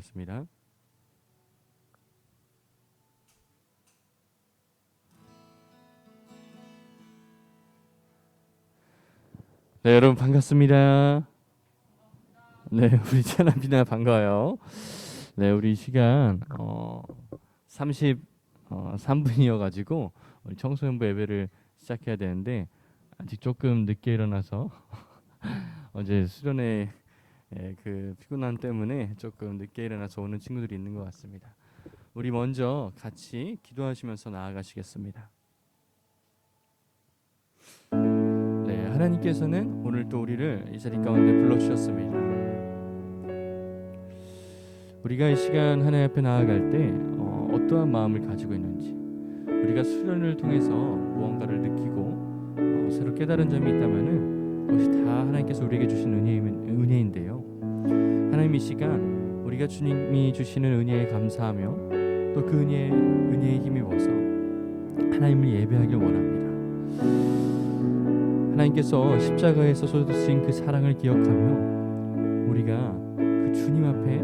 기도하겠습니다. 네, 여러분 반갑습니다. 네, 우리 채나비나 반가워요. 네, 우리 시간 33분이어가지고 우리 청소년부 예배를 시작해야 되는데 아직 조금 늦게 일어나서 어제 수련회 그 피곤함 때문에 조금 늦게 일어나서 오는 친구들이 있는 것 같습니다. 우리 먼저 같이 기도하시면서 나아가시겠습니다. 네, 하나님께서는 오늘 또 우리를 이 자리 가운데 불러주셨습니다. 우리가 이 시간 하나님 앞에 나아갈 때 어떠한 마음을 가지고 있는지, 우리가 수련을 통해서 무언가를 느끼고 새로 깨달은 점이 있다면은 그것이 다 하나님께서 우리에게 주신 은혜인데요. 하나님 이 시간 우리가 주님이 주시는 은혜에 감사하며 또 그 은혜에 힘입어서 하나님을 예배하길 원합니다. 하나님께서 십자가에서 쏟으신 그 사랑을 기억하며 우리가 그 주님 앞에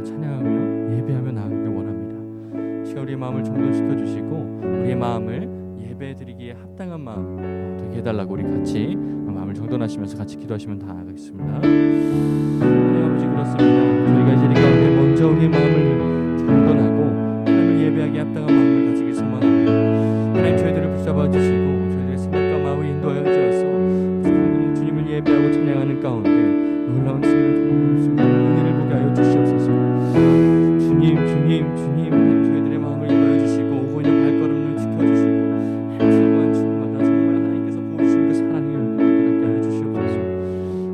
찬양하며 예배하며 나아가길 원합니다. 시간 우리의 마음을 정돈시켜 주시고 우리의 마음을 예배드리기에 합당한 마음 되게 해달라고 우리 같이 마음을 정돈하시면서 같이 기도하시면 다 나가겠습니다. 하나님 아버지, 그렇습니다. 저희가 이제 이 가운데 먼저 우리의 마음을 정돈하고 하나님을 예배하기에 합당한 마음을 가지기 소망합니다. 하나님 저희들을 붙잡아 주시고 저희들의 생각과 마음을 인도하여 주셔서 주님을 예배하고 찬양하는 가운데 놀라운 주님의 은혜를 보게 하여 주시옵소서. 주님 저희들의 마음을 인도하여 주시고 오후의 발걸음을 지켜주시고 행복한 주마다 정말 하나님께서 보여주신 그 사랑을 깨닫게 하여 주시옵소서.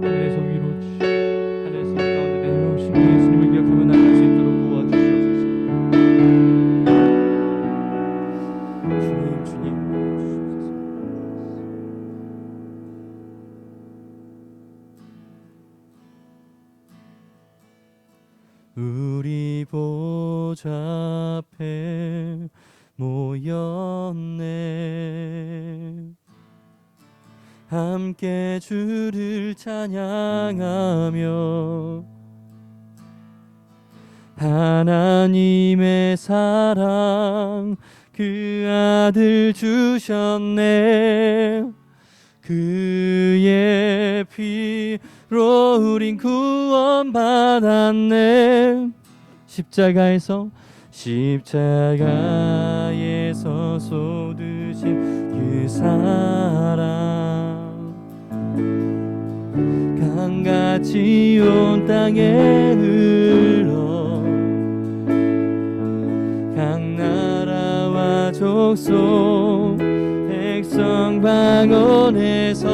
하늘에서 위로 하늘에서 이 가운데 내려오신 그 예수님을 기억하며 나갈 수 있도록 도와주시옵소서. 주님 우리 보좌 앞에 모였네. 함께 주를 찬양하며 하나님의 사랑 그 아들 주셨네. 그의 피로 우린 구원받았네. 십자가에서 쏟으신 그 사랑 강같이 온 땅에 흘러 각 나라와 족속 백성 방언에서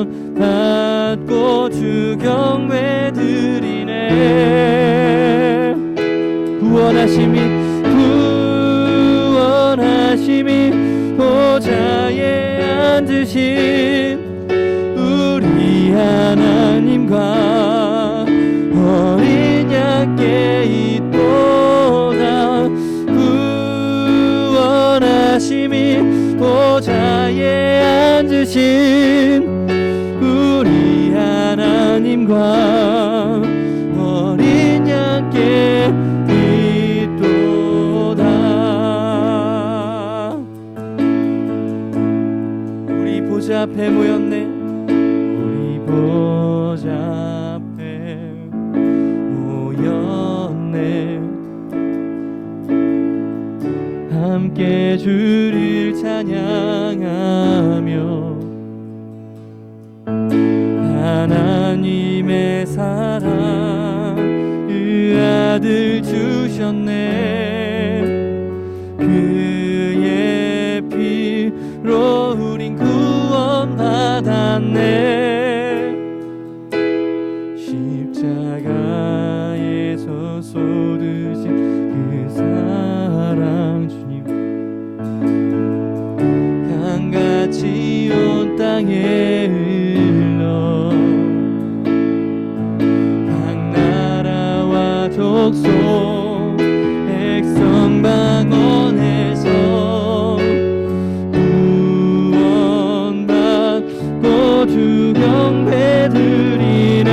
구원받고 주 경배 드리네. 구원하심이 보좌에 앉으신 우리 하나님과 어린 양께 있도다. 구원하심이 보좌에 앉으신 우리 하나님과 어린 양께 있도다. 우리 보좌 앞에 모였네. 우리 보좌 앞에 모였네. 함께 주를 찬양하며 하나님의 사랑 그 아들 주셨네. 그의 피로 우린 구원받았네. 십자가에서 쏟으신 그 사랑 주님 강같이 온 땅에 흘러 각 나라와 족속 백성 방언에서 구원받고 주 경배 드리네.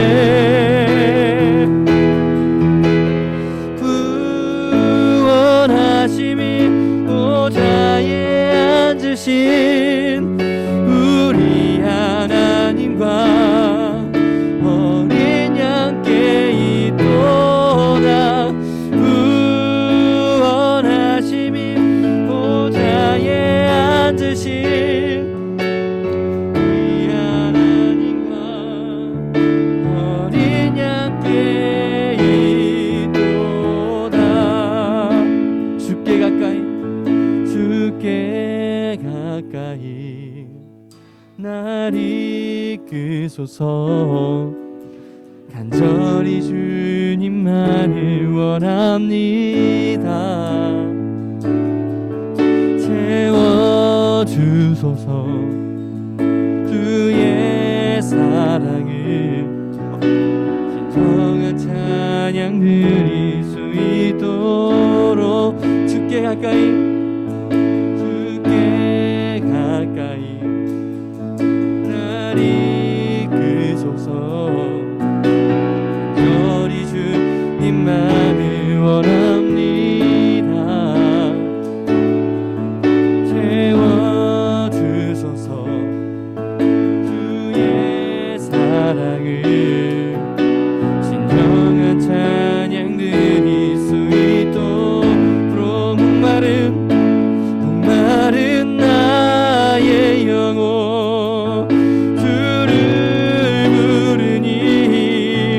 이끄소서. 간절히 주님만을 원합니다. 채워주소서. 주의 사랑을 진정한 찬양 드릴 수 있도록 주께 가까이 날 이끄소서. 간절히 주님만을 원합니다. 채워주소서. 주의 사랑을 진정한 찬양 드릴 수 있도록 목마른 나의 영혼 주를 부르니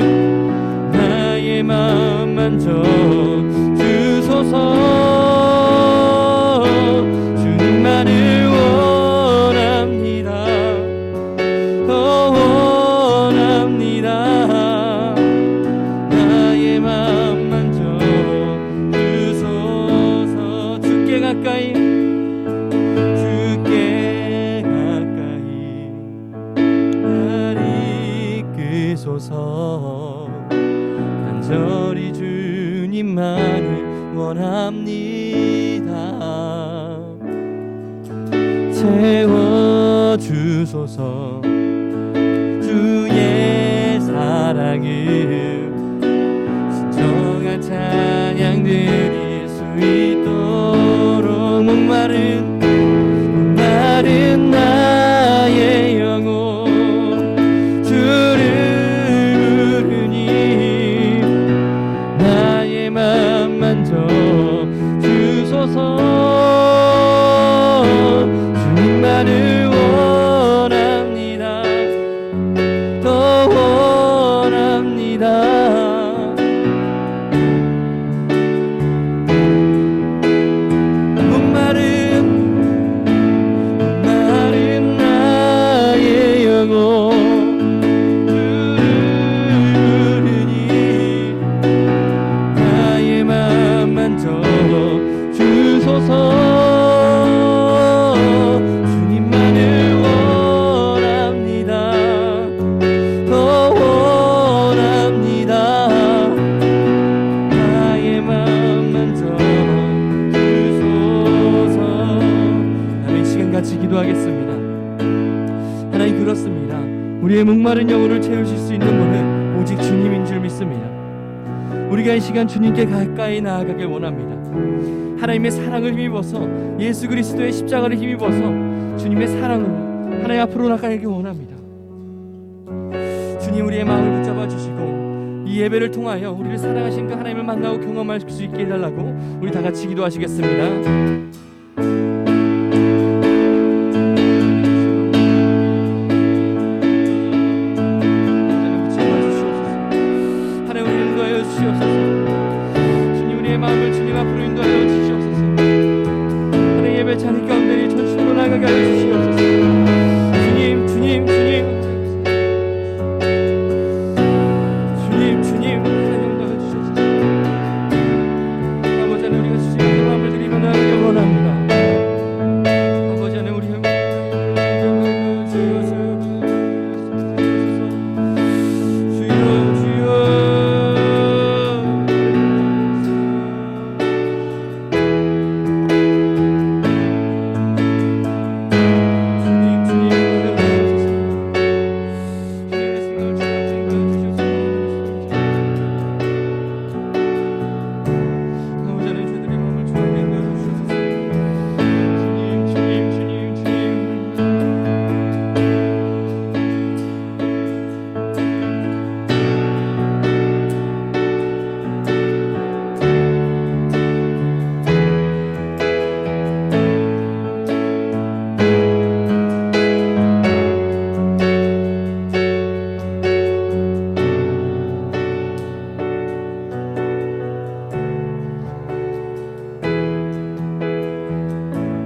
나의 마음 만져 주소서. 주님만을 원합니다. 더 원합니다. 나의 마음 만져 주소서. 주께 가까이 날 이끄소서. 간절히 주님만을 원합니다. 채워주소서. 주의 사랑을 진정한 찬양 드릴 수 있도록 목마른 나의 영혼 주를 부르니 나의 맘 만져 주소서. 주님만을 원합니다. 더 원합니다. 목마른 나의 영혼 부르니 나의 맘 만져 주소서. 주님만을 원합니다. 더 원합니다. 나의 맘 만져 주소서. 하나님, 시간 같이 기도하겠습니다. 하나님, 그렇습니다. 우리의 목마른 영혼을 채우실 수 있는 분은 오직 주님인 줄 믿습니다. 우리가 이 시간 주님께 가까이 나아가길 원합니다. 하나님의 사랑을 힘입어서, 예수 그리스도의 십자가를 힘입어서 주님의 사랑으로 하나님 앞으로 나가길 원합니다. 주님, 우리의 마음을 붙잡아 주시고 이 예배를 통하여 우리를 사랑하신 그 하나님을 만나고 경험할 수 있게 해달라고 우리 다 같이 기도하시겠습니다. 주님, 우리의 마음을 주님 앞으로 인도하여 주시옵소서. 하나님, 예배 자리 가운데 전심으로 나가게 하여 주시옵소서. 주님, 주님, 주님, 주님, 주님, 하나님 인도하여 주시옵소서. 아버지 하나님, 우리가 주시는 마음을 드리며 나가길 원합니다. 아버지 하나님, 우리의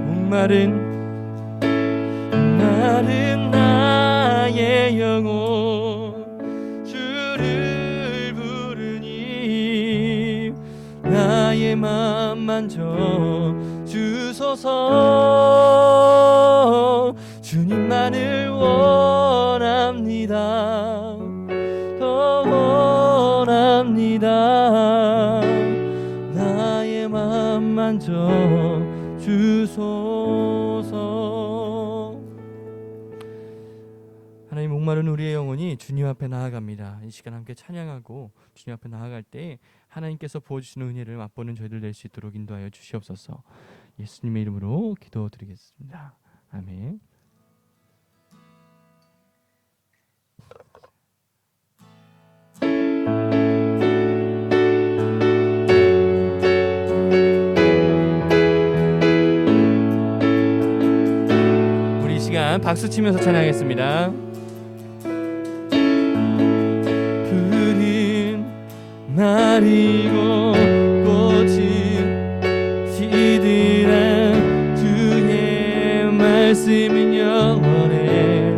목마른 나의 영혼 나의 맘 만져 주소서. 주님만을 원합니다. 더 원합니다. 나의 맘 만져 주소서. 하나님, 목마른 우리의 영혼이 주님 앞에 나아갑니다. 이 시간 함께 찬양하고 주님 앞에 나아갈 때 하나님께서 부어주시는 은혜를 맛보는 저희들 될 수 있도록 인도하여 주시옵소서. 예수님의 이름으로 기도드리겠습니다. 아멘. 우리 이 시간 박수 치면서 찬양하겠습니다. 푸른 날이고 꽃이 시들한 주의 말씀은 영원해.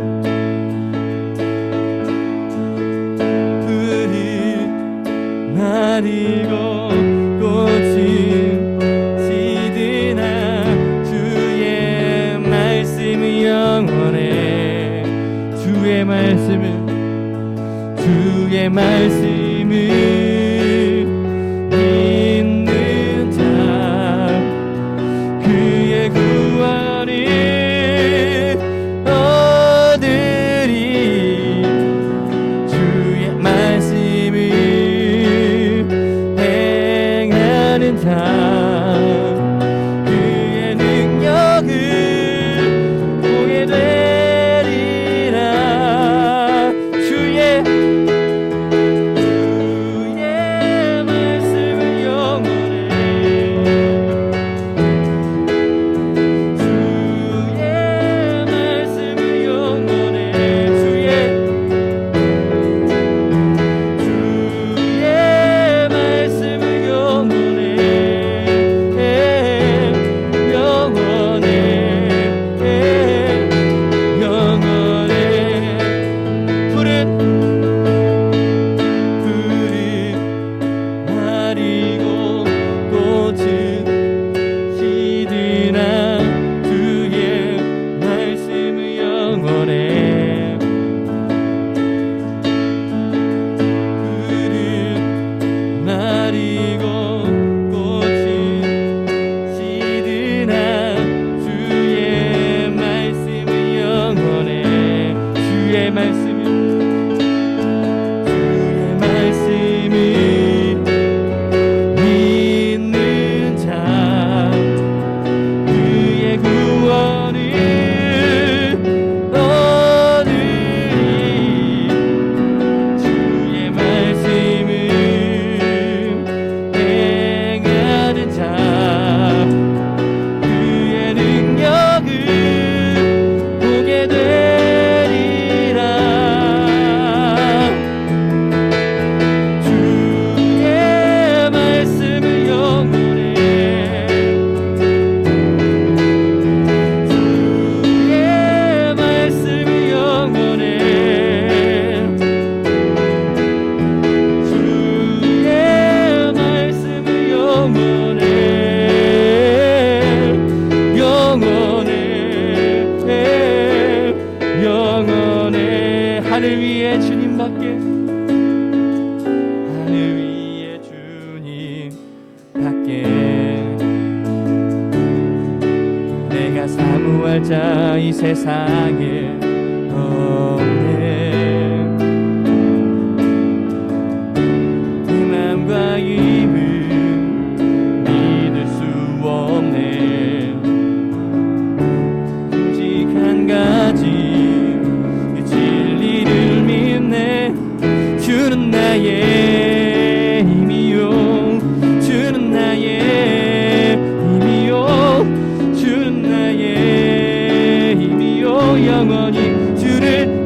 푸른 날이고 꽃이 시들한 주의 말씀은 영원해. 주의 말씀은 믿는 자 그의 구원을 얻으리. 주의 말씀을 행하는 자 그의 능력을 보게 되리라. 주의 말씀은 영원해. 주의 말씀은 영원해. 주의 말씀은 영원해. 영원해. 푸른 날이고 꽃은 시드나 주의 말씀은 영원해. 푸른 날이고 꽃은 시드나 주의 말씀은 영원해. 주의 말씀은 믿는 자 그의 구원을 얻으리. 주의 말씀을 행하는 자 그의 능력을 보게 되리라. 주의 말씀은 영원해. 주의 말씀은 영원해. 주의 말씀은 영원해. 영원해. 하늘 위에 주님밖에, 하늘 위에 주님밖에 내가 사모할 자 이 세상에 없네. 내 맘과 입을 믿을 수 없네. 오직 한 가지 그 진리를 믿네. 주는 나의 힘이요. 주는 나의 힘이요. 주는 나의 힘이요. 영원히 주를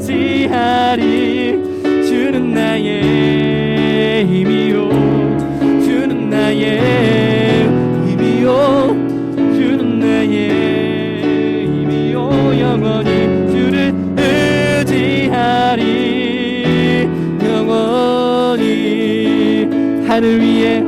의지하리. 주는 나의 힘이요. 주는 나의 힘이요. 주는 나의 힘이요. 영원히 주를 의지하리. 영원히 하늘 위에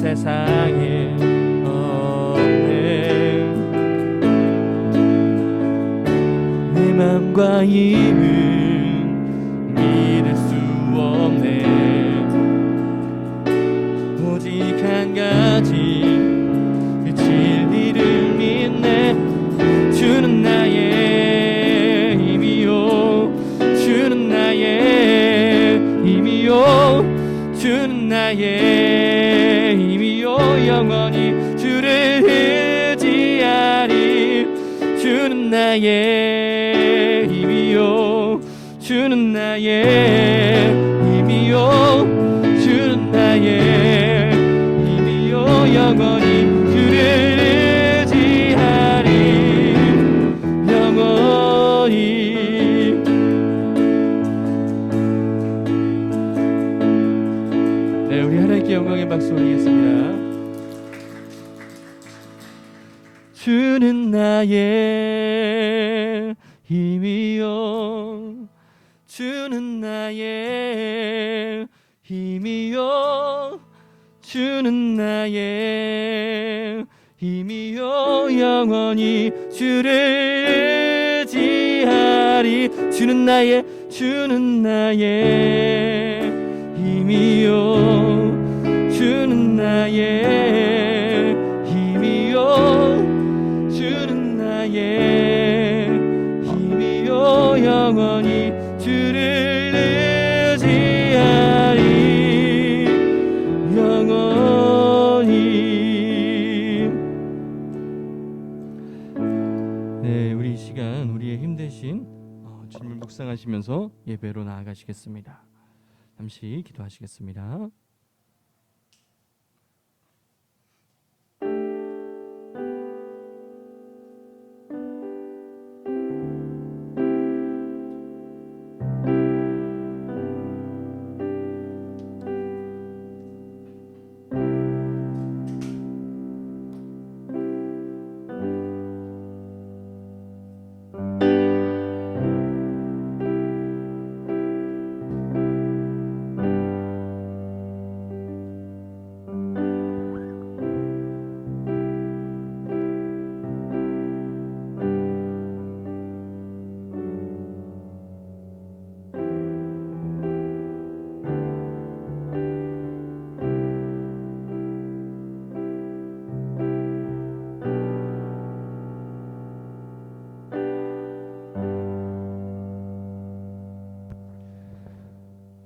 세상에 없네. 내 맘과 힘은 믿을 수 없네. 오직 한 가지 그 진리를 믿네. 주는 나의 힘이요, 주는 나의 힘이요, 주는 나의 힘이요. 영원히 주를 의지하리. 주는 나의 힘이요, 주는 나의 힘이요, 주는 나의 힘이요. 영원히 주를 의지하리. 영원히. 네, 우리 하나님께 영광의 박수 올리겠습니다. 주는 나의 힘이요, 주는 나의 힘이요, 주는 나의 힘이요. 영원히 주를 의지하리. 주는 나의, 주는 나의 힘이요, 주는 나의 힘이요, 주는 나의 힘이요. 영원히 주를 의지하리. 영원히. 네, 우리 이 시간 우리의 힘 대신 주님을 묵상하시면서 예배로 나아가시겠습니다. 잠시 기도하시겠습니다.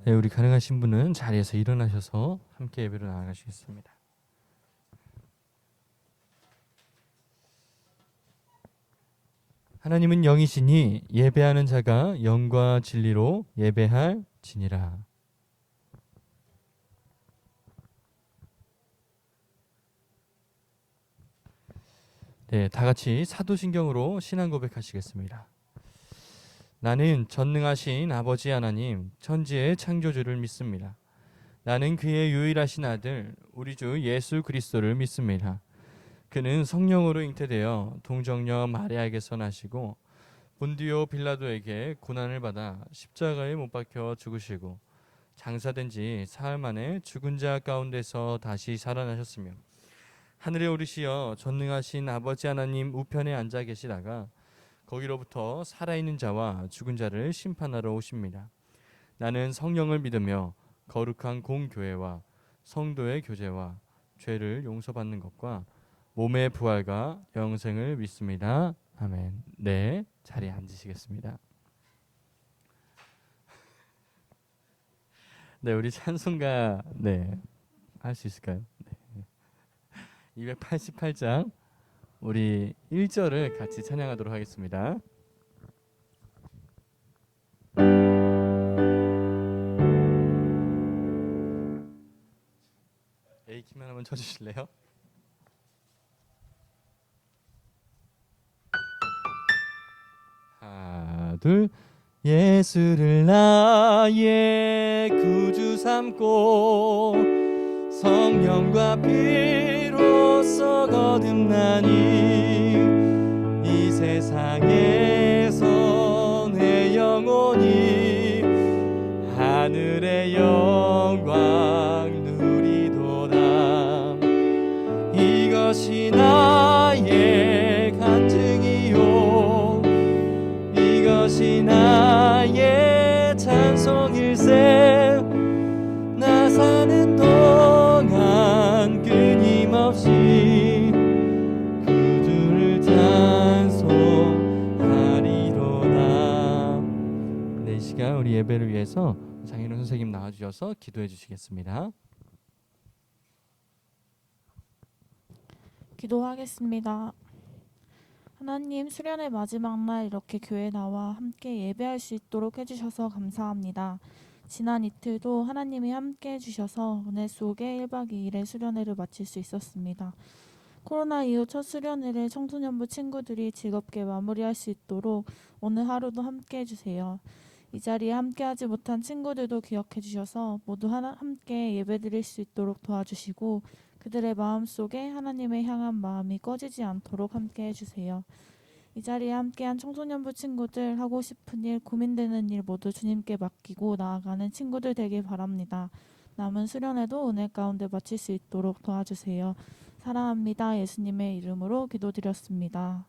네, 우리 가능하신 분은 자리에서 일어나셔서 함께 예배로 나아가시겠습니다. 하나님은 영이시니 예배하는 자가 영과 진리로 예배할 지니라. 네, 다 같이 사도신경으로 신앙 고백하시겠습니다. 나는 전능하신 아버지 하나님, 천지의 창조주를 믿습니다. 나는 그의 유일하신 아들, 우리 주 예수 그리스도를 믿습니다. 그는 성령으로 잉태되어 동정녀 마리아에게서 나시고 본디오 빌라도에게 고난을 받아 십자가에 못 박혀 죽으시고 장사된 지 사흘 만에 죽은 자 가운데서 다시 살아나셨으며 하늘에 오르시어 전능하신 아버지 하나님 우편에 앉아 계시다가 거기로부터 살아있는 자와 죽은 자를 심판하러 오십니다. 나는 성령을 믿으며 거룩한 공교회와 성도의 교제와 죄를 용서받는 것과 몸의 부활과 영생을 믿습니다. 아멘. 네, 자리에 앉으시겠습니다. 네, 우리 찬송가 할 수 있을까요? 네. 288장 우리 1절을 같이 찬양하도록 하겠습니다. A키만 한번 쳐주실래요? 하나 둘. 예수를 나의 구주 삼고 성령과 피로써 거듭나니 이 세상에서 내 영혼이 하늘의 영광 누리도다. 예배를 위해서 장인호 선생님 나와주셔서 기도해 주시겠습니다. 기도하겠습니다. 하나님, 수련의 마지막 날 이렇게 교회에 나와 함께 예배할 수 있도록 해주셔서 감사합니다. 지난 이틀도 하나님이 함께 해주셔서 은혜 속에 1박 2일의 수련회를 마칠 수 있었습니다. 코로나 이후 첫 수련회를 청소년부 친구들이 즐겁게 마무리할 수 있도록 오늘 하루도 함께 해주세요. 이 자리에 함께하지 못한 친구들도 기억해 주셔서 모두 함께 예배드릴 수 있도록 도와주시고 그들의 마음속에 하나님을 향한 마음이 꺼지지 않도록 함께 해주세요. 이 자리에 함께한 청소년부 친구들, 하고 싶은 일, 고민되는 일 모두 주님께 맡기고 나아가는 친구들 되길 바랍니다. 남은 수련회도 은혜 가운데 마칠 수 있도록 도와주세요. 사랑합니다. 예수님의 이름으로 기도드렸습니다.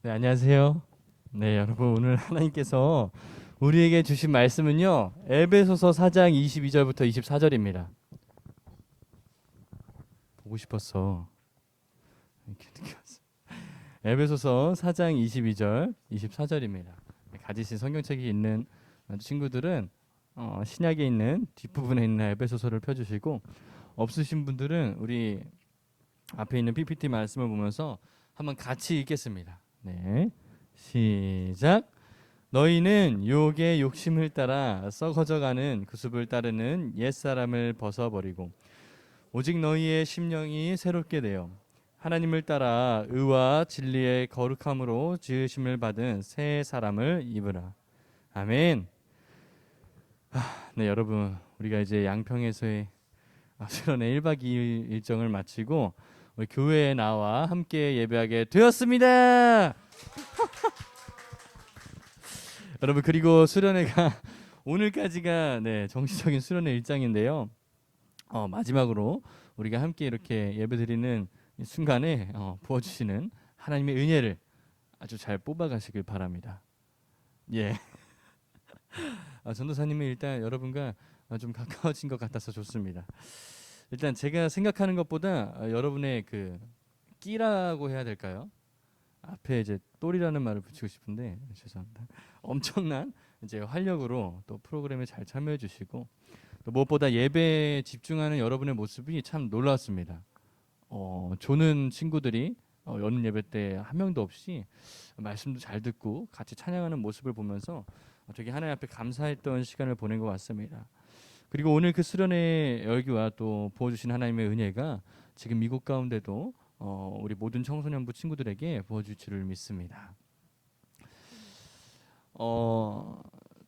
네, 안녕하세요. 네, 여러분 오늘 하나님께서 우리에게 주신 말씀은요. 에베소서 4장 22절부터 24절입니다. 보고 싶었어. 이렇게 늦게 왔어. 에베소서 4장 22절, 24절입니다. 가지신 성경책이 있는 친구들은 신약에 있는 뒷부분에 있는 에베소서를 펴주시고 없으신 분들은 우리 앞에 있는 PPT 말씀을 보면서 한번 같이 읽겠습니다. 네, 시작. 너희는 유혹의 욕심을 따라 썩어져가는 구습을 따르는 옛사람을 벗어버리고 오직 너희의 심령이 새롭게 되어 하나님을 따라 의와 진리의 거룩함으로 지으심을 받은 새 사람을 입으라. 아멘. 네, 여러분 우리가 이제 양평에서의 수련회 1박 2일 일정을 마치고 우리 교회에 나와 함께 예배하게 되었습니다. 여러분 그리고 수련회가 오늘까지가 네, 정식적인 수련회 일정인데요. 마지막으로 우리가 함께 이렇게 예배드리는 이 순간에 부어주시는 하나님의 은혜를 아주 잘 뽑아가시길 바랍니다. 예. 전도사님은 일단 여러분과 좀 가까워진 것 같아서 좋습니다. 일단 제가 생각하는 것보다 여러분의 그 끼라고 해야 될까요? 앞에 이제 똘이라는 말을 붙이고 싶은데 죄송합니다. 엄청난 이제 활력으로 또 프로그램에 잘 참여해 주시고 또 무엇보다 예배에 집중하는 여러분의 모습이 참 놀라웠습니다. 조는 친구들이 여는 예배 때 한 명도 없이 말씀도 잘 듣고 같이 찬양하는 모습을 보면서 되게 하나님 앞에 감사했던 시간을 보낸 것 같습니다. 그리고 오늘 그 수련의 열기와 또 부어주신 하나님의 은혜가 지금 미국 가운데도 우리 모든 청소년부 친구들에게 부어줄 줄을 믿습니다.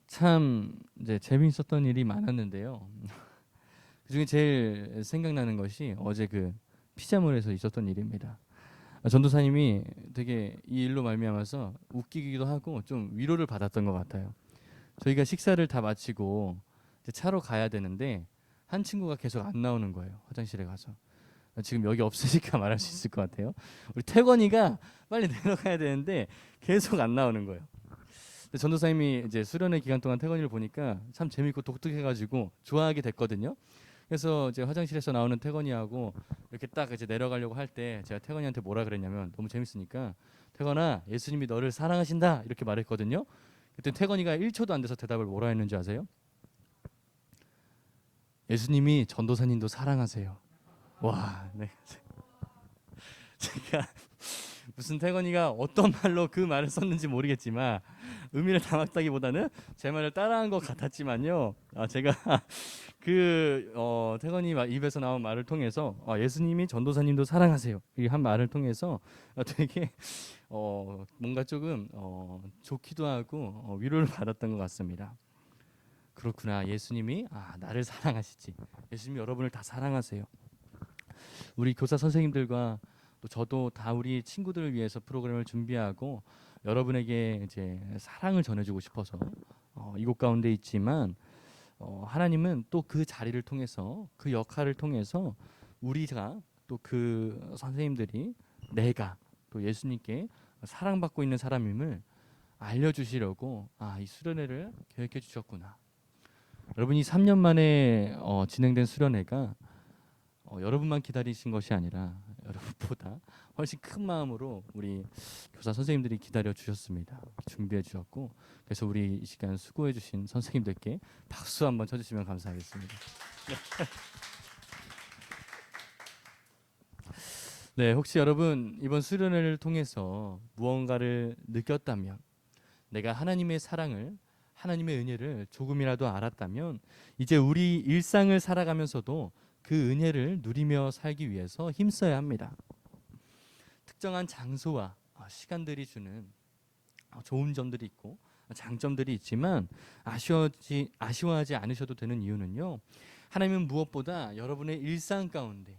참 이제 재미있었던 일이 많았는데요. 그중에 제일 생각나는 것이 어제 그 피자몰에서 있었던 일입니다. 전도사님이 되게 이 일로 말미암아서 웃기기도 하고 좀 위로를 받았던 것 같아요. 저희가 식사를 다 마치고 이제 차로 가야 되는데 한 친구가 계속 안 나오는 거예요. 화장실에 가서. 지금 여기 없으니까 말할 수 있을 것 같아요. 우리 태권이가 빨리 내려가야 되는데 계속 안 나오는 거예요. 근데 전도사님이 이제 수련회 기간 동안 태권이를 보니까 참 재밌고 독특해가지고 좋아하게 됐거든요. 그래서 이제 화장실에서 나오는 태건이하고 이렇게 딱 이제 내려가려고 할 때 제가 태건이한테 뭐라 그랬냐면 너무 재밌으니까 태건아 예수님이 너를 사랑하신다 이렇게 말했거든요. 그때 태건이가 1초도 안 돼서 대답을 뭐라 했는지 아세요? 예수님이 전도사님도 사랑하세요. 와, 네. 제가 무슨 태건이가 어떤 말로 그 말을 썼는지 모르겠지만 의미를 담았다기보다는 제 말을 따라한 것 같았지만요. 제가 그 태건이 입에서 나온 말을 통해서 예수님이 전도사님도 사랑하세요 이 한 말을 통해서 되게 뭔가 조금 좋기도 하고 위로를 받았던 것 같습니다. 그렇구나. 예수님이 나를 사랑하시지. 예수님이 여러분을 다 사랑하세요. 우리 교사 선생님들과 또 저도 다 우리 친구들을 위해서 프로그램을 준비하고 여러분에게 이제 사랑을 전해주고 싶어서 이곳 가운데 있지만 하나님은 또 그 자리를 통해서 그 역할을 통해서 우리가 또 그 선생님들이 내가 또 예수님께 사랑받고 있는 사람임을 알려주시려고 이 수련회를 계획해 주셨구나. 여러분, 이 3년 만에 진행된 수련회가 여러분만 기다리신 것이 아니라 여러분보다 훨씬 큰 마음으로 우리 교사 선생님들이 기다려 주셨습니다. 준비해 주셨고, 그래서 우리 이 시간 수고해 주신 선생님들께 박수 한번 쳐주시면 감사하겠습니다. 네, 혹시 여러분 이번 수련회를 통해서 무언가를 느꼈다면, 내가 하나님의 사랑을, 하나님의 은혜를 조금이라도 알았다면, 이제 우리 일상을 살아가면서도 그 은혜를 누리며 살기 위해서 힘써야 합니다. 특정한 장소와 시간들이 주는 좋은 점들이 있고 장점들이 있지만 아쉬워하지 않으셔도 되는 이유는요, 하나님은 무엇보다 여러분의 일상 가운데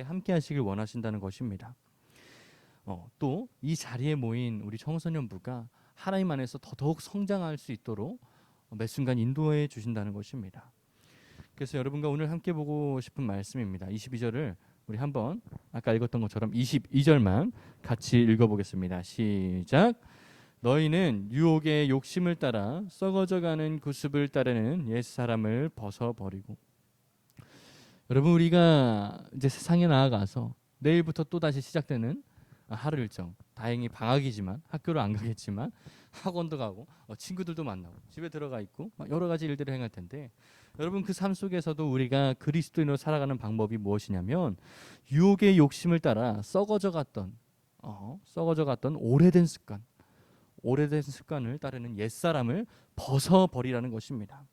함께 하시길 원하신다는 것입니다. 또 이 자리에 모인 우리 청소년부가 하나님 안에서 더더욱 성장할 수 있도록 매 순간 인도해 주신다는 것입니다. 그래서 여러분과 오늘 함께 보고 싶은 말씀입니다. 22절을 우리 한번 아까 읽었던 것처럼 22절만 같이 읽어보겠습니다. 시작. 너희는 유혹의 욕심을 따라 썩어져가는 구습을 따르는 옛사람을 벗어버리고. 여러분, 우리가 이제 세상에 나아가서 내일부터 또 다시 시작되는 하루 일정, 다행히 방학이지만 학교를 안 가겠지만 학원도 가고 친구들도 만나고 집에 들어가 있고 여러 가지 일들을 행할 텐데, 여러분 그 삶 속에서도 우리가 그리스도인으로 살아가는 방법이 무엇이냐면, 유혹의 욕심을 따라 썩어져 갔던 오래된 습관을 따르는 옛사람을 벗어버리라는 것입니다.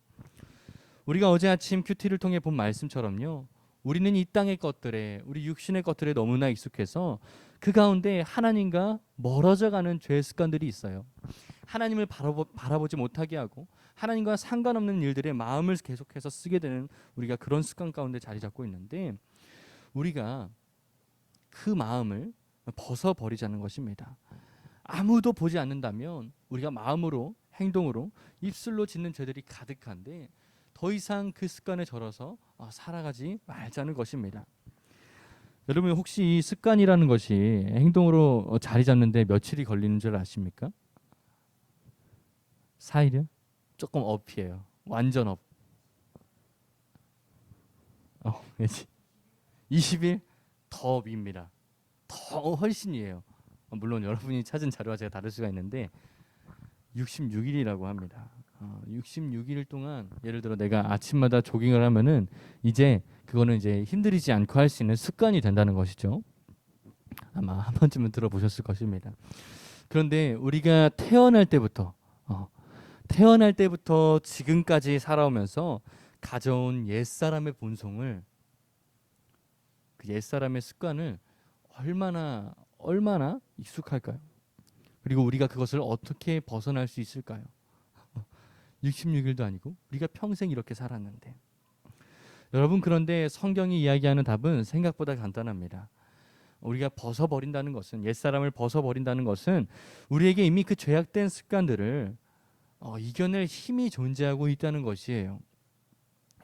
우리가 어제 아침 큐티를 통해 본 말씀처럼요, 우리는 이 땅의 것들에, 우리 육신의 것들에 너무나 익숙해서 그 가운데 하나님과 멀어져가는 죄의 습관들이 있어요. 하나님을 바라보지 못하게 하고 하나님과 상관없는 일들에 마음을 계속해서 쓰게 되는 우리가 그런 습관 가운데 자리 잡고 있는데, 우리가 그 마음을 벗어버리자는 것입니다. 아무도 보지 않는다면 우리가 마음으로, 행동으로, 입술로 짓는 죄들이 가득한데 더 이상 그 습관에 절어서 살아가지 말자는 것입니다. 여러분, 혹시 이 습관이라는 것이 행동으로 자리 잡는데 며칠이 걸리는 줄 아십니까? 4일이요? 조금 업이에요. 완전 업. 20일 더 업입니다. 더 훨씬이에요. 물론 여러분이 찾은 자료와 제가 다를 수가 있는데 66일이라고 합니다. 66일 동안 예를 들어 내가 아침마다 조깅을 하면은 이제 그거는 이제 힘들이지 않고 할 수 있는 습관이 된다는 것이죠. 아마 한 번쯤은 들어보셨을 것입니다. 그런데 우리가 태어날 때부터 지금까지 살아오면서 가져온 옛사람의 본성을, 그 옛사람의 습관을 얼마나 익숙할까요? 그리고 우리가 그것을 어떻게 벗어날 수 있을까요? 66일도 아니고 우리가 평생 이렇게 살았는데. 여러분, 그런데 성경이 이야기하는 답은 생각보다 간단합니다. 우리가 벗어버린다는 것은, 옛사람을 벗어버린다는 것은 우리에게 이미 그 죄악된 습관들을 이겨낼 힘이 존재하고 있다는 것이에요.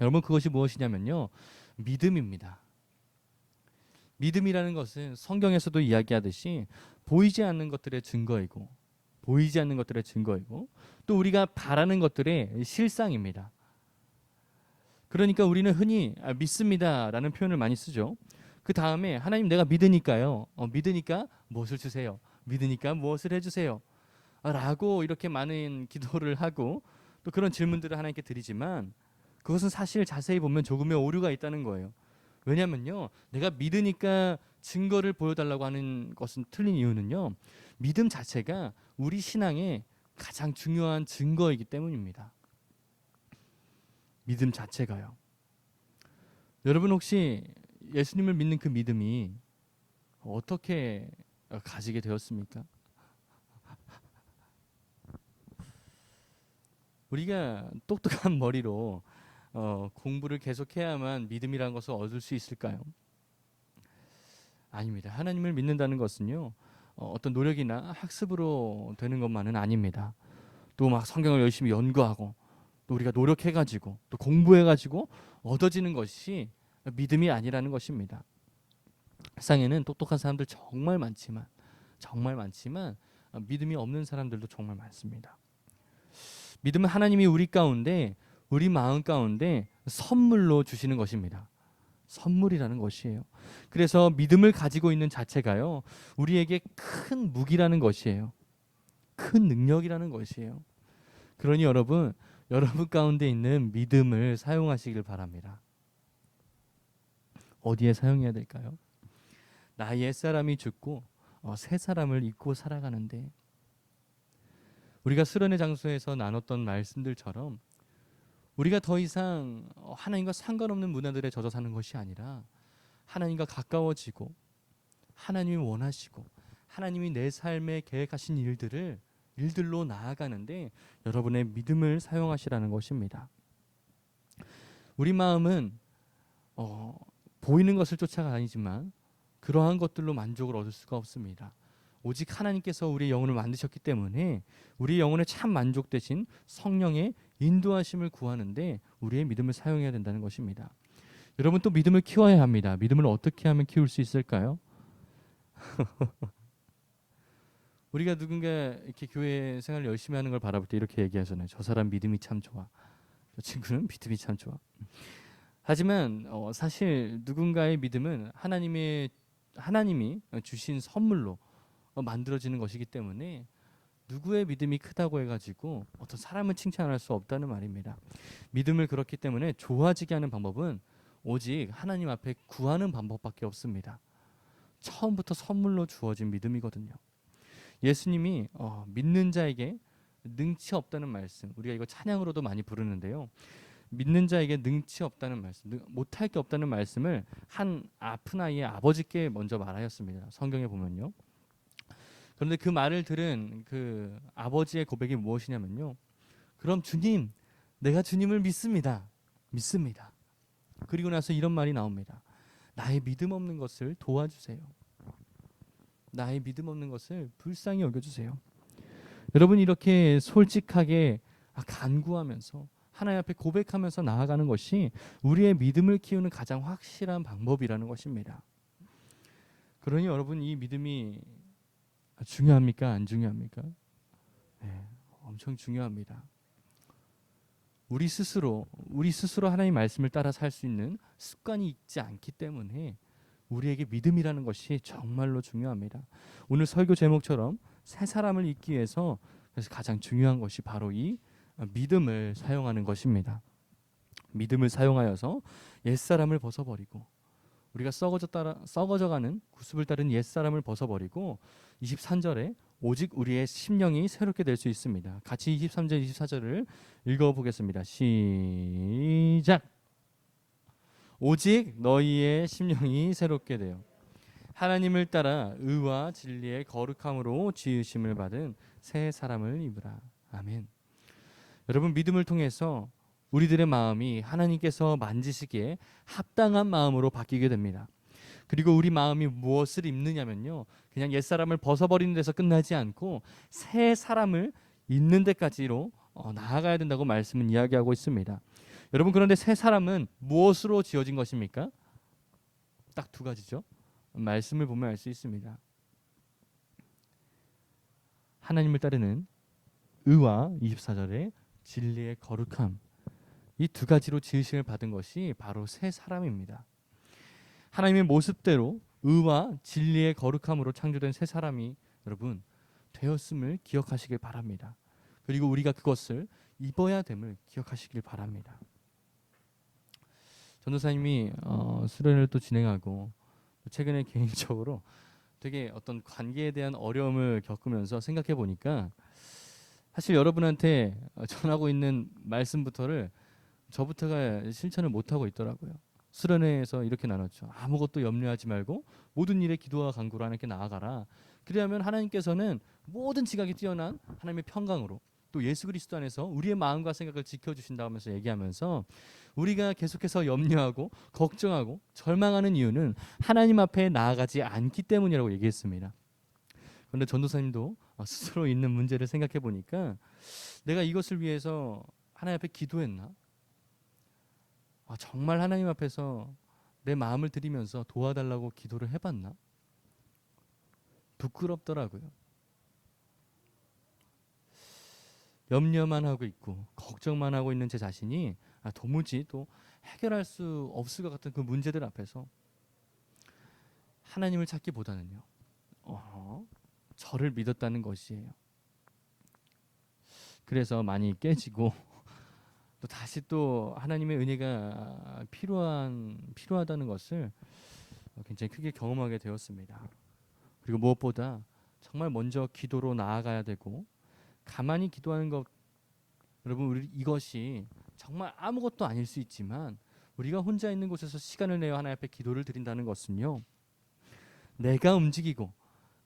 여러분, 그것이 무엇이냐면요, 믿음입니다. 믿음이라는 것은 성경에서도 이야기하듯이 보이지 않는 것들의 증거이고 또 우리가 바라는 것들의 실상입니다. 그러니까 우리는 흔히 믿습니다라는 표현을 많이 쓰죠. 그 다음에 하나님, 내가 믿으니까요. 믿으니까 무엇을 주세요. 믿으니까 무엇을 해주세요. 라고 이렇게 많은 기도를 하고 또 그런 질문들을 하나님께 드리지만, 그것은 사실 자세히 보면 조금의 오류가 있다는 거예요. 왜냐면요, 내가 믿으니까 증거를 보여달라고 하는 것은 틀린 이유는요, 믿음 자체가 우리 신앙의 가장 중요한 증거이기 때문입니다. 믿음 자체가요. 여러분, 혹시 예수님을 믿는 그 믿음이 어떻게 가지게 되었습니까? 우리가 똑똑한 머리로 공부를 계속해야만 믿음이라는 것을 얻을 수 있을까요? 아닙니다. 하나님을 믿는다는 것은요, 어떤 노력이나 학습으로 되는 것만은 아닙니다. 또 막 성경을 열심히 연구하고 또 우리가 노력해가지고 또 공부해가지고 얻어지는 것이 믿음이 아니라는 것입니다. 세상에는 똑똑한 사람들 정말 많지만 믿음이 없는 사람들도 정말 많습니다. 믿음은 하나님이 우리 가운데, 우리 마음 가운데 선물로 주시는 것입니다. 선물이라는 것이에요. 그래서 믿음을 가지고 있는 자체가요, 우리에게 큰 무기라는 것이에요. 큰 능력이라는 것이에요. 그러니 여러분 가운데 있는 믿음을 사용하시길 바랍니다. 어디에 사용해야 될까요? 나의 옛사람이 죽고 새 사람을 입고 살아가는데, 우리가 수련의 장소에서 나눴던 말씀들처럼 우리가 더 이상 하나님과 상관없는 문화들에 젖어 사는 것이 아니라 하나님과 가까워지고 하나님이 원하시고 하나님이 내 삶에 계획하신 일들로 나아가는데 여러분의 믿음을 사용하시라는 것입니다. 우리 마음은 보이는 것을 쫓아가지만 그러한 것들로 만족을 얻을 수가 없습니다. 오직 하나님께서 우리의 영혼을 만드셨기 때문에 우리의 영혼에 참 만족되신 성령의 인도하심을 구하는데 우리의 믿음을 사용해야 된다는 것입니다. 여러분, 또 믿음을 키워야 합니다. 믿음을 어떻게 하면 키울 수 있을까요? 우리가 누군가 이렇게 교회 생활을 열심히 하는 걸 바라볼 때 이렇게 얘기하잖아요. 저 사람 믿음이 참 좋아. 저 친구는 믿음이 참 좋아. 하지만 사실 누군가의 믿음은 하나님이 주신 선물로 만들어지는 것이기 때문에 누구의 믿음이 크다고 해가지고 어떤 사람을 칭찬할 수 없다는 말입니다. 믿음을 그렇기 때문에 좋아지게 하는 방법은 오직 하나님 앞에 구하는 방법밖에 없습니다. 처음부터 선물로 주어진 믿음이거든요. 예수님이 믿는 자에게 능치 없다는 말씀, 우리가 이거 찬양으로도 많이 부르는데요. 믿는 자에게 능치 없다는 말씀, 못할 게 없다는 말씀을 한 아픈 아이의 아버지께 먼저 말하였습니다. 성경에 보면요. 그런데 그 말을 들은 그 아버지의 고백이 무엇이냐면요, 그럼 주님, 내가 주님을 믿습니다. 그리고 나서 이런 말이 나옵니다. 나의 믿음 없는 것을 도와주세요. 나의 믿음 없는 것을 불쌍히 여겨주세요. 여러분, 이렇게 솔직하게 간구하면서 하나님 앞에 고백하면서 나아가는 것이 우리의 믿음을 키우는 가장 확실한 방법이라는 것입니다. 그러니 여러분, 이 믿음이 중요합니까? 안 중요합니까? 네, 엄청 중요합니다. 우리 스스로 하나님의 말씀을 따라 살 수 있는 습관이 있지 않기 때문에 우리에게 믿음이라는 것이 정말로 중요합니다. 오늘 설교 제목처럼 새 사람을 잊기 위해서 그래서 가장 중요한 것이 바로 이 믿음을 사용하는 것입니다. 믿음을 사용하여서 옛사람을 벗어버리고 우리가 썩어져가는 구습을 따른 옛사람을 벗어버리고 23절에 오직 우리의 심령이 새롭게 될 수 있습니다. 같이 23절 24절을 읽어보겠습니다. 시작. 오직 너희의 심령이 새롭게 되어 하나님을 따라 의와 진리의 거룩함으로 지으심을 받은 새 사람을 입으라. 아멘. 여러분, 믿음을 통해서 우리들의 마음이 하나님께서 만지시기에 합당한 마음으로 바뀌게 됩니다. 그리고 우리 마음이 무엇을 입느냐면요, 그냥 옛사람을 벗어버리는 데서 끝나지 않고 새 사람을 입는 데까지로 나아가야 된다고 말씀은 이야기하고 있습니다. 여러분, 그런데 새 사람은 무엇으로 지어진 것입니까? 딱 두 가지죠. 말씀을 보면 알 수 있습니다. 하나님을 따르는 의와 24절에 진리의 거룩함, 이 두 가지로 지으심을 받은 것이 바로 새 사람입니다. 하나님의 모습대로 의와 진리의 거룩함으로 창조된 새 사람이 여러분 되었음을 기억하시길 바랍니다. 그리고 우리가 그것을 입어야 됨을 기억하시길 바랍니다. 전도사님이 수련을 또 진행하고 최근에 개인적으로 되게 어떤 관계에 대한 어려움을 겪으면서 생각해 보니까 사실 여러분한테 전하고 있는 말씀부터를 저부터가 실천을 못하고 있더라고요. 수련회에서 이렇게 나눴죠. 아무것도 염려하지 말고 모든 일에 기도와 간구로 하나님께 나아가라. 그래야면 하나님께서는 모든 지각이 뛰어난 하나님의 평강으로 또 예수 그리스도 안에서 우리의 마음과 생각을 지켜주신다 하면서 얘기하면서 우리가 계속해서 염려하고 걱정하고 절망하는 이유는 하나님 앞에 나아가지 않기 때문이라고 얘기했습니다. 그런데 전도사님도 스스로 있는 문제를 생각해 보니까 내가 이것을 위해서 하나님 앞에 기도했나? 정말 하나님 앞에서 내 마음을 드리면서 도와달라고 기도를 해봤나? 부끄럽더라고요. 염려만 하고 있고 걱정만 하고 있는 제 자신이 도무지 또 해결할 수 없을 것 같은 그 문제들 앞에서 하나님을 찾기보다는요, 저를 믿었다는 것이에요. 그래서 많이 깨지고 또 다시 또 하나님의 은혜가 필요하다는 것을 굉장히 크게 경험하게 되었습니다. 그리고 무엇보다 정말 먼저 기도로 나아가야 되고, 가만히 기도하는 것, 여러분, 이것이 정말 아무것도 아닐 수 있지만 우리가 혼자 있는 곳에서 시간을 내어 하나님 앞에 기도를 드린다는 것은요, 내가 움직이고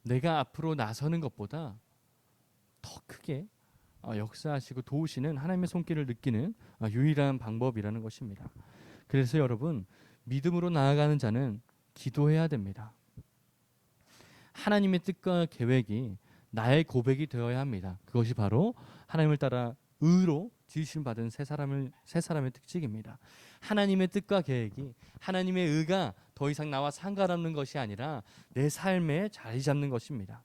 내가 앞으로 나서는 것보다 더 크게 역사하시고 도우시는 하나님의 손길을 느끼는 유일한 방법이라는 것입니다. 그래서 여러분, 믿음으로 나아가는 자는 기도해야 됩니다. 하나님의 뜻과 계획이 나의 고백이 되어야 합니다. 그것이 바로 하나님을 따라 의로 지으심 받은 새 사람의 특징입니다. 하나님의 뜻과 계획이, 하나님의 의가 더 이상 나와 상관없는 것이 아니라 내 삶에 자리 잡는 것입니다.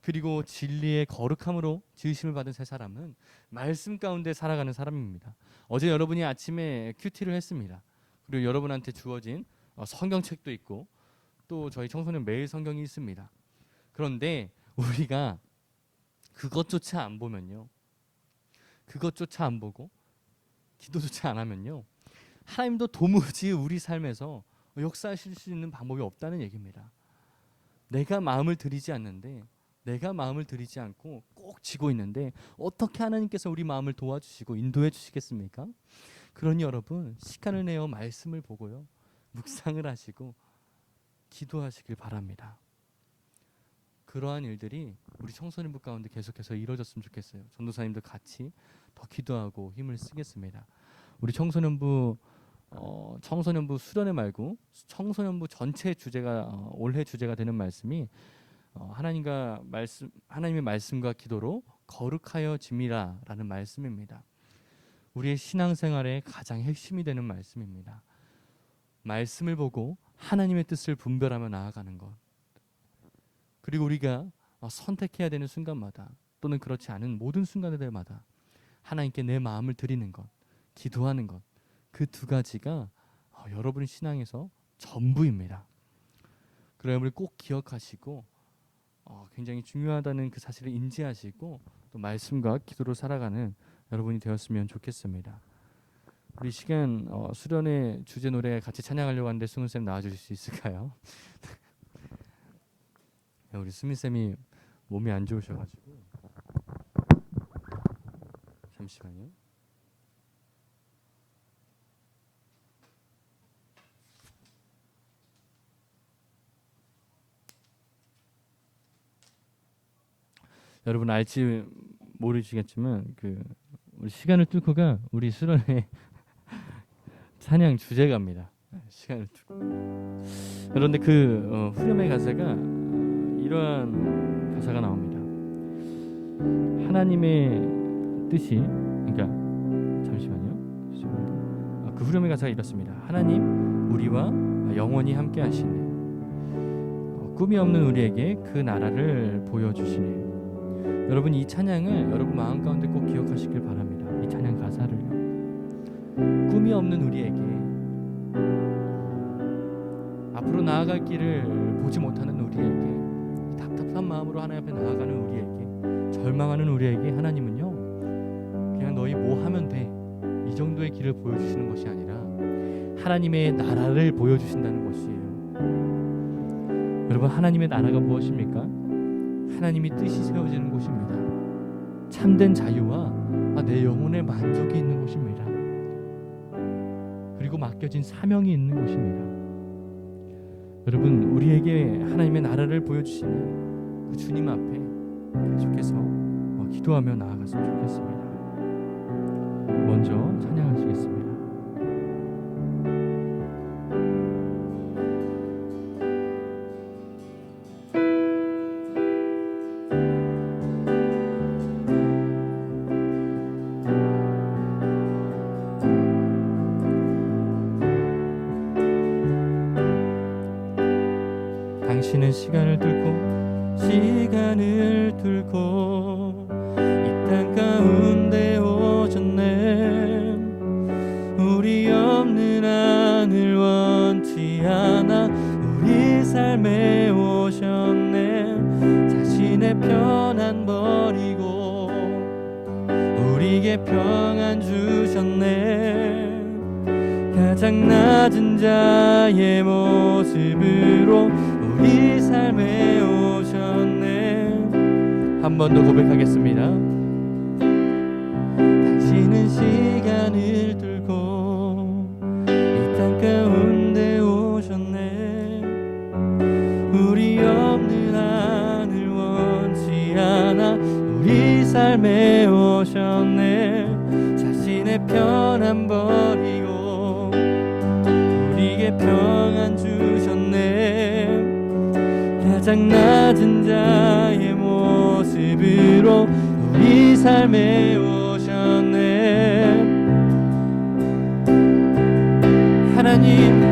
그리고 진리의 거룩함으로 지으심을 받은 새 사람은 말씀 가운데 살아가는 사람입니다. 어제 여러분이 아침에 큐티를 했습니다. 그리고 여러분한테 주어진 성경책도 있고 또 저희 청소년 매일 성경이 있습니다. 그런데 우리가 그것조차 안 보면요, 그것조차 안 보고 기도조차 안 하면요, 하나님도 도무지 우리 삶에서 역사하실 수 있는 방법이 없다는 얘기입니다. 내가 마음을 들이지 않는데, 내가 마음을 들이지 않고 꼭 지고 있는데 어떻게 하나님께서 우리 마음을 도와주시고 인도해 주시겠습니까? 그러니 여러분, 시간을 내어 말씀을 보고요, 묵상을 하시고 기도하시길 바랍니다. 그러한 일들이 우리 청소년부 가운데 계속해서 이루어졌으면 좋겠어요. 전도사님도 같이 더 기도하고 힘을 쓰겠습니다. 우리 청소년부 수련회 말고 청소년부 전체 주제가 올해 주제가 되는 말씀이 하나님의 말씀과 기도로 거룩하여 짐이라라는 말씀입니다. 우리의 신앙생활의 가장 핵심이 되는 말씀입니다. 말씀을 보고 하나님의 뜻을 분별하며 나아가는 것. 그리고 우리가 선택해야 되는 순간마다 또는 그렇지 않은 모든 순간들마다 하나님께 내 마음을 드리는 것, 기도하는 것, 그 두 가지가 여러분의 신앙에서 전부입니다. 그러므로 꼭 기억하시고 굉장히 중요하다는 그 사실을 인지하시고 또 말씀과 기도로 살아가는 여러분이 되었으면 좋겠습니다. 우리 시간 수련회 주제 노래 같이 찬양하려고 하는데 승훈쌤 나와주실 수 있을까요? 우리 수민쌤이 몸이 안 좋으셔가지고 잠시만요. 여러분 알지 모르시겠지만 우리 시간을 뚫고가 우리 수련회 찬양 주제가입니다. 시간을 뚫고. 그런데 후렴의 가사가 이러한 가사가 나옵니다. 하나님의 뜻이, 그러니까 잠시만요. 그 후렴의 가사가 이렇습니다. 하나님 우리와 영원히 함께 하시네. 꿈이 없는 우리에게 그 나라를 보여주시네. 여러분, 이 찬양을 여러분 마음 가운데 꼭 기억하시길 바랍니다. 이 찬양 가사를요. 꿈이 없는 우리에게, 앞으로 나아갈 길을 보지 못하는 우리에게, 답답한 마음으로 하나님 앞에 나아가는 우리에게, 절망하는 우리에게 하나님은요, 그냥 너희 뭐 하면 돼, 이 정도의 길을 보여주시는 것이 아니라 하나님의 나라를 보여주신다는 것이에요. 여러분, 하나님의 나라가 무엇입니까? 하나님이 뜻이 세워지는 곳입니다. 참된 자유와 내 영혼의 만족이 있는 곳입니다. 그리고 맡겨진 사명이 있는 곳입니다. 여러분, 우리에게 하나님의 나라를 보여주시는 그 주님 앞에 계속해서 기도하며 나아갔으면 좋겠습니다. 먼저 찬양하시겠습니다. 다시는 시간을 뚫고 이 땅 가운데 오셨네. 우리 없는 하늘 원치 않아 우리 삶에 오셨네. 자신의 편안 버리고 우리에게 평안 주셨네. 가장 낮은 자의 모습으로 우리 삶에 오셨네. 한 번 더 고백하겠습니다. 당신은 시간을 뚫고 이 땅 가운데 오셨네. 우리 없는 하늘 원치 않아 우리 삶에 오셨네. 자신의 편안 버리고 우리에게 평안 주셨네. 가장 낮은 자의 모습으로 우리 삶에 오셨네. 하나님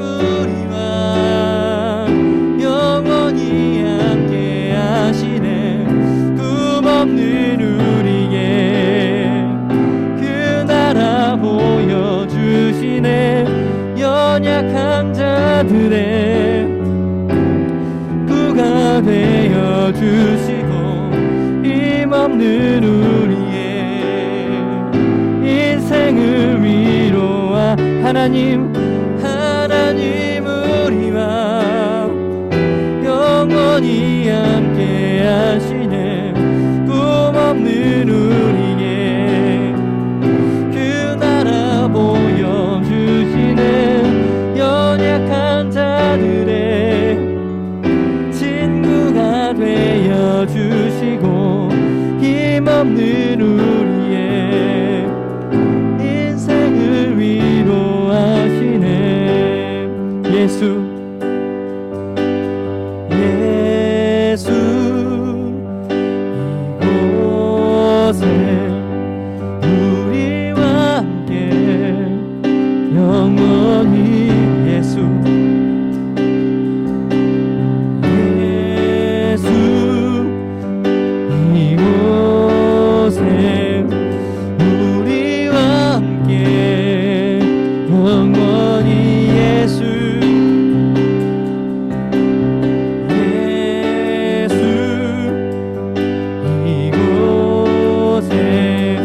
우리와 영원히 함께 하시네. 꿈없는 우리에게 그 나라 보여주시네. 연약한 자들의 구가 되어주시고 힘없는 우리의 인생을 위로하 하나님 우리와 영원히 함께 하시네. 꿈없는 우리에게 그 나라 보여주시네. 연약한 자들의 친구가 되어주시고 힘없는 우리의 인생을 위로하시네. 예수 이곳에 우리와 함께 영원히 예수 이곳에 우리와 함께 영원히 예수 이곳에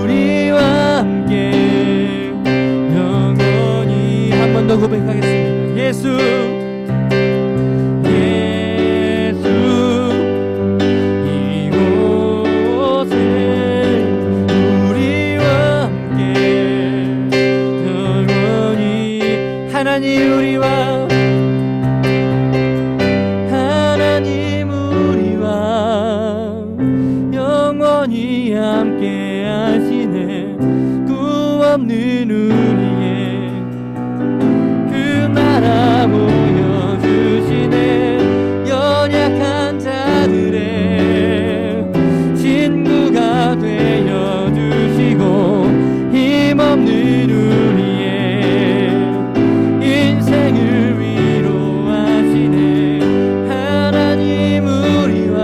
우리와 함께 영원히 한 번 더 고백하겠습니다. 예수 하나님 우리와 영원히 함께 하시네. 꿈없는 우리의 그 나라 보여주시네. 연약한 자들의 친구가 되어주시고 힘없는 우리의 인생을 위로하시네. 하나님 우리와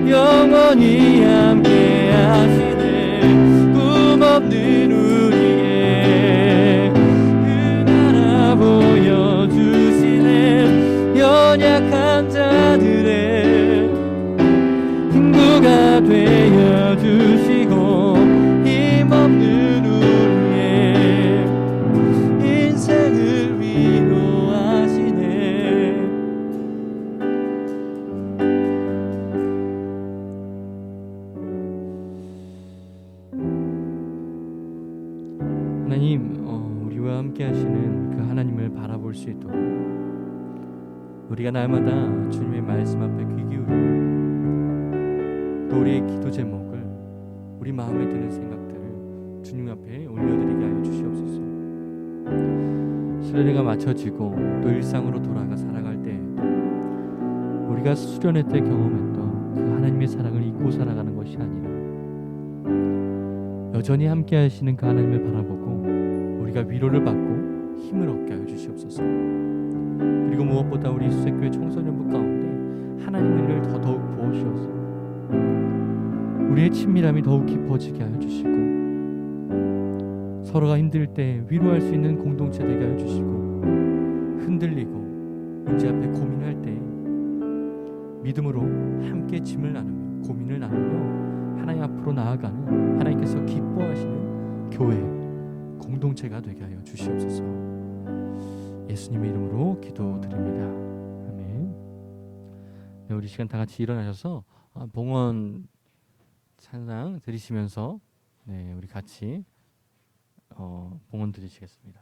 영원히 함께 하시네. 꿈없는 우리의 그 나라 보여주시네. 연약한 자들의 친구가 되어주시고 힘없는 우리의 인생을 위로하시네. 하나님, 우리와 함께 하시는 그 하나님을 바라볼 수 있도록 우리가 날마다 주님의 말씀 앞에 귀 기울이고 또 우리의 기도 제목을 우리 마음에 드는 생각들을 주님 앞에 올려드리게 하여 주시옵소서. 수련회가 마쳐지고 또 일상으로 돌아가 살아갈 때에도 우리가 수련회 때 경험했던 그 하나님의 사랑을 잊고 살아가는 것이 아니라 여전히 함께 하시는 그 하나님을 바라보고 우리가 위로를 받고 힘을 얻게 하여 주시옵소서. 그리고 무엇보다 우리 수색교회 청소년부 가운데 하나님의 일을 더더욱 부어주셔서 우리의 친밀함이 더욱 깊어지게 하여 주시고 서로가 힘들 때 위로할 수 있는 공동체 되게 하여 주시고 흔들리고 문제 앞에 고민할 때 믿음으로 함께 짐을 나누며 고민을 나누며 하나님 앞으로 나아가는 하나님께서 기뻐하시는 교회 공동체가 되게 하여 주시옵소서. 예수님의 이름으로 기도드립니다. 아멘. 네, 우리 시간 다 같이 일어나셔서 봉헌 찬양 드리시면서 네, 우리 같이 봉헌 드리시겠습니다.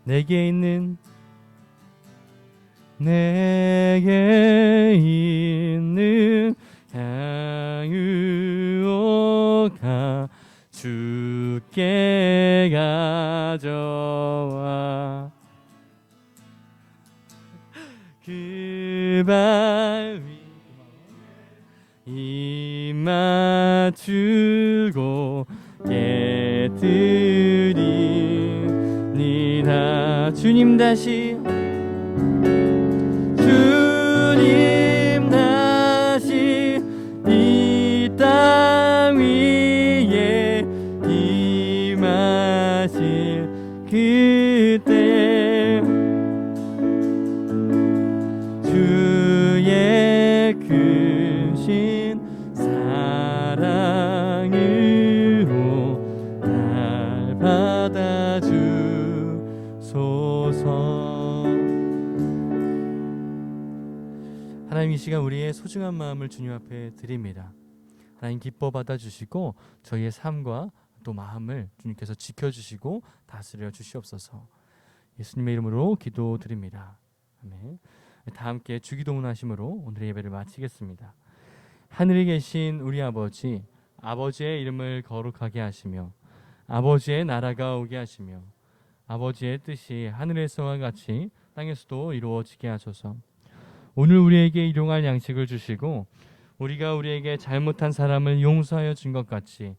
내게 있는 향유오가 주께 가져와 그 발 위에 입맞추고 깨뜨리니다. 주님 다시 이 땅 위에 임하실 그때 주의 크신 사랑으로 날 받아주소서. 하나님, 이 시간 우리의 소중한 마음을 주님 앞에 드립니다. 하나님, 기뻐 받아주시고 저희의 삶과 또 마음을 주님께서 지켜주시고 다스려 주시옵소서. 예수님의 이름으로 기도드립니다. 아멘. 다 함께 주기도문 하심으로 오늘의 예배를 마치겠습니다. 하늘에 계신 우리 아버지, 아버지의 이름을 거룩하게 하시며 아버지의 나라가 오게 하시며 아버지의 뜻이 하늘에서와 같이 땅에서도 이루어지게 하소서. 오늘 우리에게 일용할 양식을 주시고 우리가 우리에게 잘못한 사람을 용서하여 준 것 같이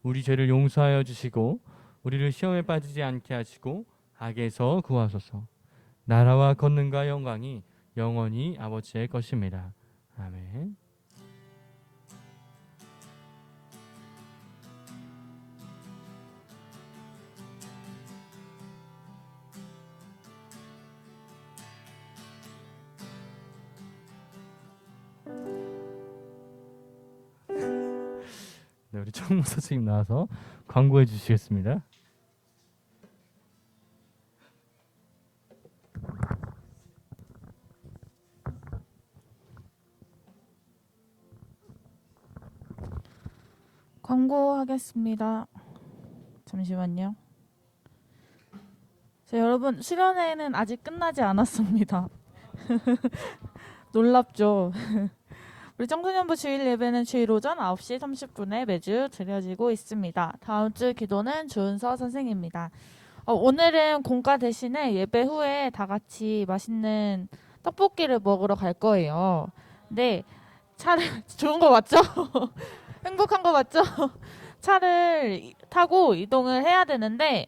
우리 죄를 용서하여 주시고 우리를 시험에 빠지지 않게 하시고 악에서 구하소서. 나라와 권능과 영광이 영원히 아버지의 것입니다. 아멘. 네, 우리 청무 선생님 나와서 광고해 주시겠습니다. 광고하겠습니다. 잠시만요. 자, 여러분, 수련회는 아직 끝나지 않았습니다. 놀랍죠? 우리 청소년부 주일 예배는 주일 오전 9시 30분에 매주 드려지고 있습니다. 다음 주 기도는 조은서 선생입니다. 오늘은 공과 대신에 예배 후에 다 같이 맛있는 떡볶이를 먹으러 갈 거예요. 네, 차를 좋은 거 맞죠? 행복한 거 맞죠? 차를 타고 이동을 해야 되는데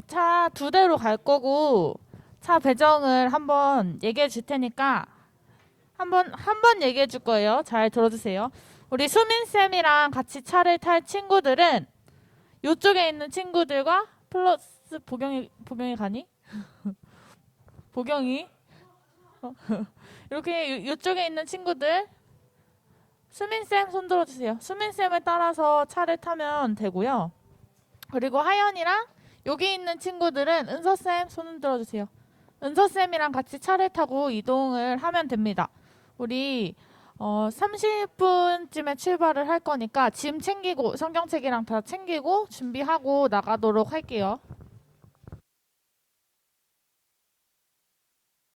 차 2대로 갈 거고 차 배정을 한번 얘기해 줄 테니까 한 번 얘기해 줄 거예요. 잘 들어주세요. 우리 수민쌤이랑 같이 차를 탈 친구들은 이쪽에 있는 친구들과 플러스 보경이 가니? 보경이 이렇게 이쪽에 있는 친구들 수민쌤 손 들어주세요. 수민쌤을 따라서 차를 타면 되고요. 그리고 하연이랑 여기 있는 친구들은 은서쌤 손 들어주세요. 은서쌤이랑 같이 차를 타고 이동을 하면 됩니다. 우리 30분쯤에 출발을 할 거니까 짐 챙기고 성경책이랑 다 챙기고 준비하고 나가도록 할게요.